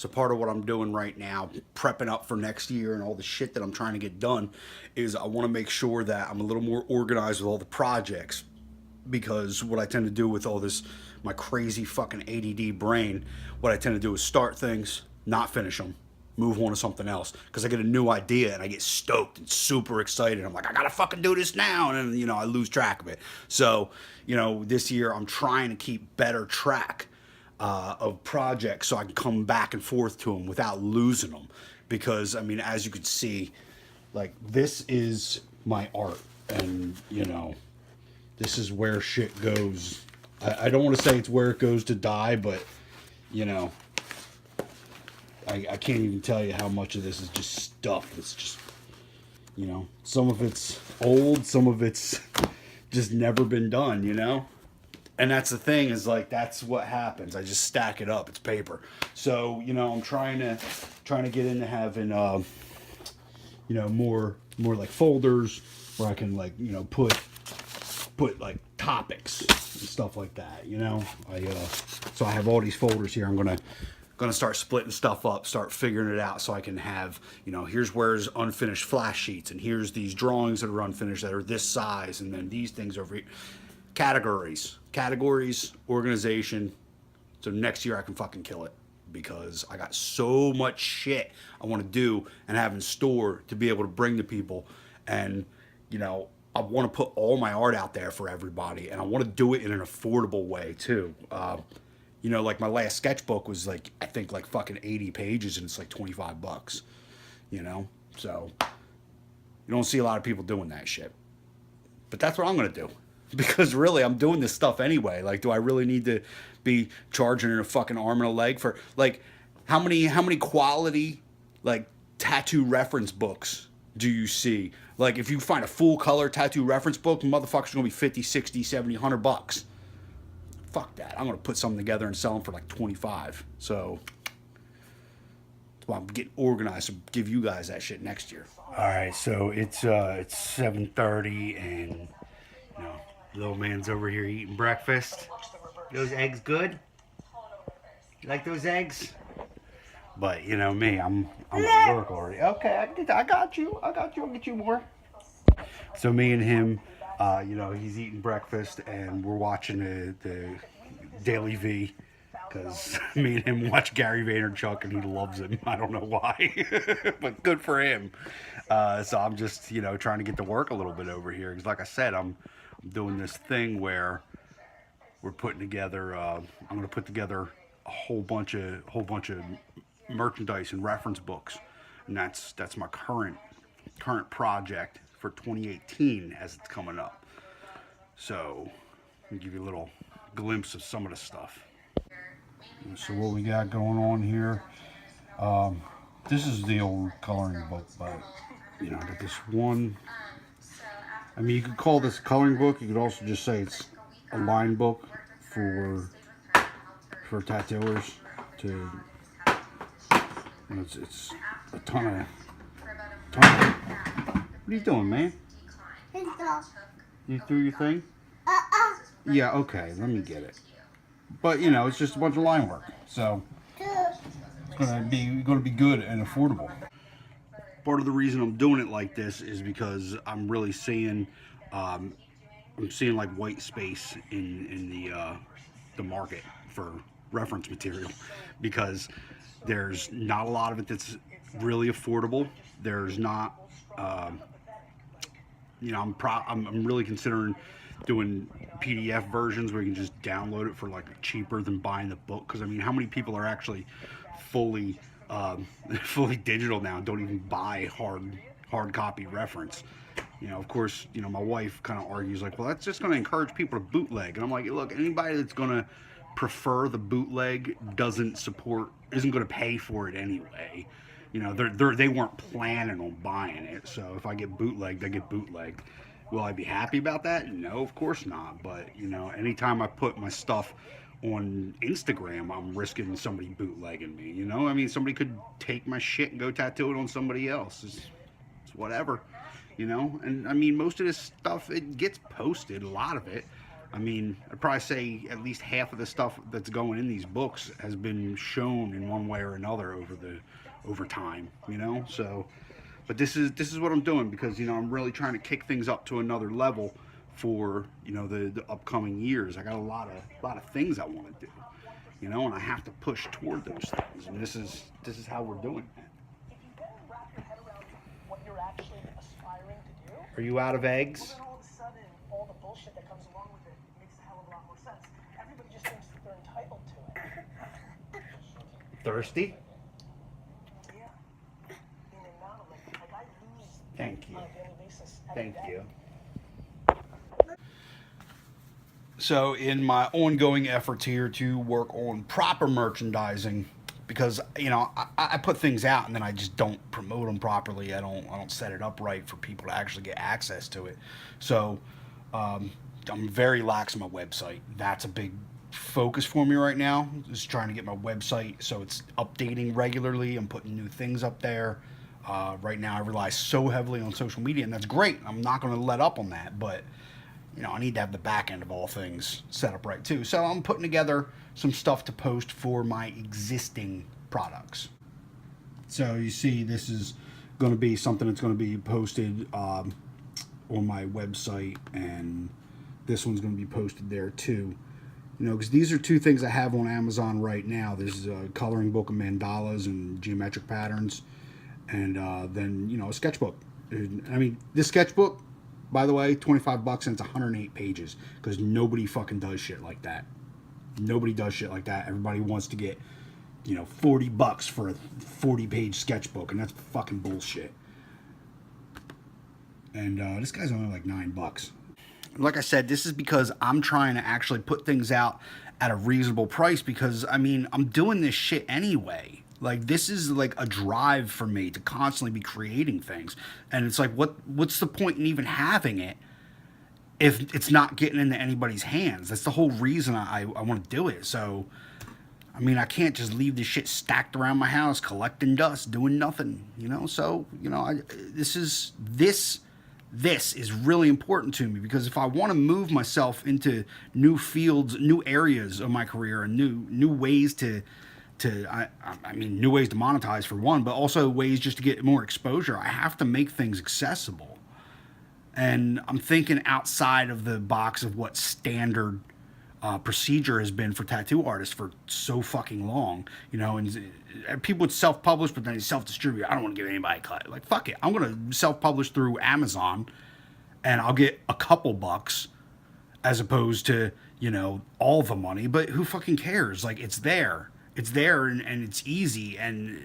So part of what I'm doing right now, prepping up for next year and all the shit that I'm trying to get done, is I want to make sure that I'm a little more organized with all the projects. Because what I tend to do with all this, my crazy fucking ADD brain, what I tend to do is start things, not finish them, move on to something else. Because I get a new idea and I get stoked and super excited. I'm like, I gotta fucking do this now, and then I lose track of it. So this year I'm trying to keep better track of projects so I can come back and forth to them without losing them. Because I mean, as you can see, like this is my art, and this is where shit goes. I don't want to say it's where it goes to die, but I can't even tell you how much of this is just stuff. It's just some of it's old, some of it's just never been done. And that's the thing, is like that's what happens. I just stack it up. It's paper. So I'm trying to get into having more like folders where I can like put like topics and stuff like that. So I have all these folders here. I'm gonna start splitting stuff up, start figuring it out, so I can have here's where's unfinished flash sheets, and here's these drawings that are unfinished that are this size, and then these things over here. Categories, organization. So next year I can fucking kill it, because I got so much shit I want to do and have in store to be able to bring to people. And I want to put all my art out there for everybody, and I want to do it in an affordable way too. Like my last sketchbook was like, I think like fucking 80 pages, and it's like $25. So you don't see a lot of people doing that shit, but that's what I'm gonna do. Because really, I'm doing this stuff anyway. Like, do I really need to be charging a fucking arm and a leg for like how many quality like tattoo reference books do you see? Like, if you find a full color tattoo reference book, motherfuckers are gonna be 50, 60, 70, $100. Fuck that. I'm gonna put something together and sell them for like 25. So that's why I'm getting organized to give you guys that shit next year. All right, so it's 7:30, and little man's over here eating breakfast. Those eggs good? You like those eggs? But me, I'm at work already. Okay, I got you. I'll get you more. So me and him, he's eating breakfast, and we're watching the Daily V, because me and him watch Gary Vaynerchuk, and he loves him. I don't know why, but good for him. So I'm just trying to get to work a little bit over here, because like I said, I'm doing this thing where we're putting together. I'm going to put together a whole bunch of merchandise and reference books, and that's my current project for 2018 as it's coming up. So I'll give you a little glimpse of some of the stuff. So what we got going on here, this is the old coloring book, but I got this one. I mean, you could call this a coloring book. You could also just say it's a line book for tattooers. It's a ton of. What are you doing, man? You threw your thing? Yeah, okay. Let me get it. But it's just a bunch of line work, so it's gonna be good and affordable. Part of the reason I'm doing it like this is because I'm really seeing, like white space in the market for reference material, because there's not a lot of it that's really affordable. There's not, I'm really considering doing PDF versions where you can just download it for like cheaper than buying the book. Because I mean, how many people are actually fully digital now and don't even buy hard copy reference? Of course, my wife kind of argues like, well, that's just going to encourage people to bootleg. And I'm like, look, anybody that's going to prefer the bootleg isn't going to pay for it anyway. They weren't planning on buying it. So if I get bootlegged, I get bootlegged. Will I be happy about that? No, of course not. But anytime I put my stuff on Instagram, I'm risking somebody bootlegging me. I mean, somebody could take my shit and go tattoo it on somebody else. It's whatever. And I mean, most of this stuff, it gets posted, a lot of it. I mean, I'd probably say at least half of the stuff that's going in these books has been shown in one way or another over time, you know. So, but this is what I'm doing because I'm really trying to kick things up to another level for the upcoming years. I got a lot of things I want to do, and I have to push toward those things. And this is how we're doing it. Are you out of eggs? All the bullshit that comes along with it makes a hell of a lot more sense. Everybody just thinks that they're entitled to it. Thirsty? Yeah. In the amount of it, like I lose Thank you. on a daily basis. Thank you. So in my ongoing efforts here to work on proper merchandising, because I put things out and then I just don't promote them properly. I don't set it up right for people to actually get access to it. So I'm very lax on my website. That's a big focus for me right now. Just trying to get my website so it's updating regularly. I'm putting new things up there. Right now I rely so heavily on social media, and that's great. I'm not going to let up on that, but I need to have the back end of all things set up right too. So I'm putting together some stuff to post for my existing products. So you see, this is going to be something that's going to be posted on my website, and this one's going to be posted there too. Because these are two things I have on Amazon right now. There's a coloring book of mandalas and geometric patterns, and then a sketchbook. I mean, this sketchbook, by the way, $25, and it's 108 pages, because nobody fucking does shit like that. Nobody does shit like that. Everybody wants to get, $40 for a 40-page sketchbook, and that's fucking bullshit. And this guy's only like $9. Like I said, this is because I'm trying to actually put things out at a reasonable price, because, I mean, I'm doing this shit anyway. Like, this is like a drive for me to constantly be creating things. And it's like, what's the point in even having it if it's not getting into anybody's hands? That's the whole reason I want to do it. So, I mean, I can't just leave this shit stacked around my house, collecting dust, doing nothing, So, this is really important to me, because if I want to move myself into new fields, new areas of my career, and new ways to new ways to monetize for one, but also ways just to get more exposure, I have to make things accessible. And I'm thinking outside of the box of what standard procedure has been for tattoo artists for so fucking long, and people would self-publish, but then they self-distribute. I don't want to give anybody a cut. Like, fuck it. I'm going to self-publish through Amazon, and I'll get a couple bucks as opposed to, all the money. But who fucking cares? Like, it's there. It's there, and it's easy, and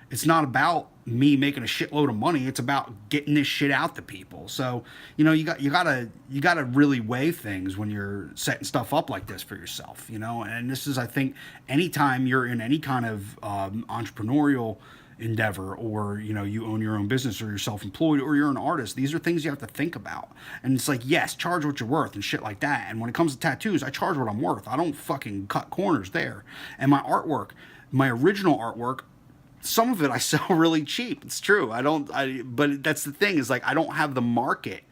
it's not about me making a shitload of money. It's about getting this shit out to people. So you gotta really weigh things when you're setting stuff up like this for yourself. And this is, I think, anytime you're in any kind of entrepreneurial endeavor, or you own your own business, or you're self-employed, or you're an artist, these are things you have to think about. And it's like, yes, charge what you're worth and shit like that. And when it comes to tattoos, I charge what I'm worth. I don't fucking cut corners there. And my artwork, my original artwork, some of it I sell really cheap. It's true. But that's the thing, is like, I don't have the market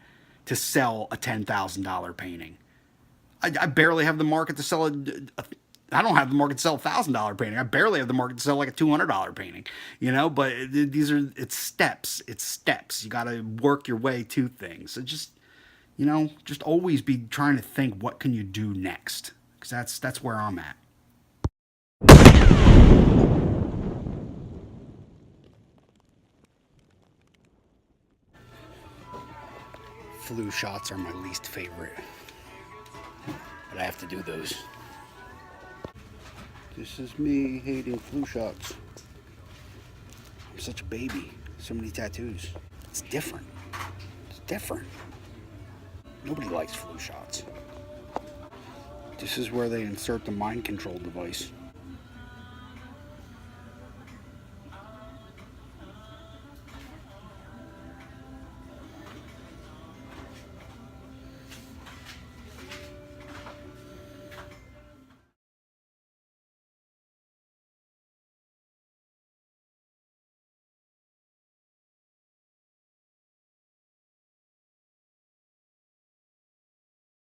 to sell a $10,000 painting. I barely have the market to sell I don't have the market to sell a $1,000 painting. I barely have the market to sell like a $200 painting, but it's steps. It's steps. You got to work your way to things. So just always be trying to think, what can you do next? Because that's where I'm at. Flu shots are my least favorite, but I have to do those. This is me hating flu shots. I'm such a baby. So many tattoos. It's different. It's different. Nobody likes flu shots. This is where they insert the mind control device.